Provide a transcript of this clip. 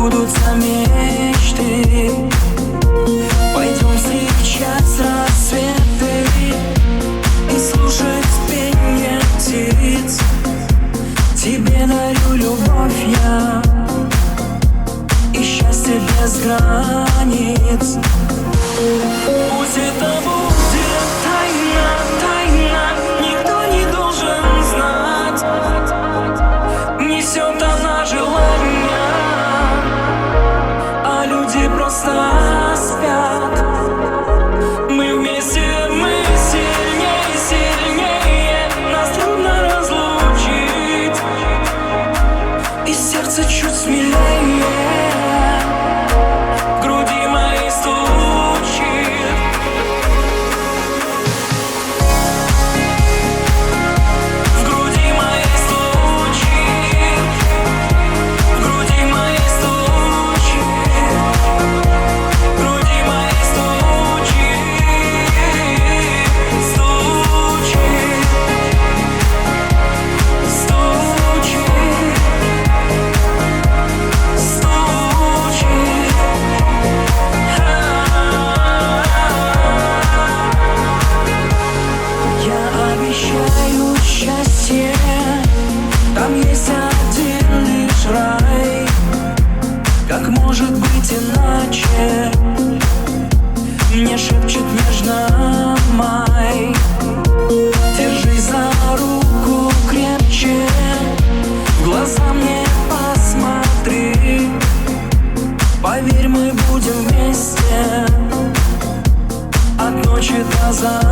сбудутся мечты. Пойдем встречать рассветы и слушать пение птиц. Тебе дарю любовь я и счастье без границ. Пусть это будет тайна, тайна, никто не должен знать. Несет она желания, а люди просто спят. Мы вместе, мы сильнее, сильнее, нас трудно разлучить, и сердце чуть смелее в груди моей стучит. В груди моей стучит, в груди моей стучит, в груди моей стучит, стучит, стучит, стучит. Я обещаю счастье, там есть один лишь рай. Как может быть иначе? Мне шепчет нежно май. Держись за руку крепче, в глаза мне посмотри. Поверь, мы будем вместе от ночи до зари.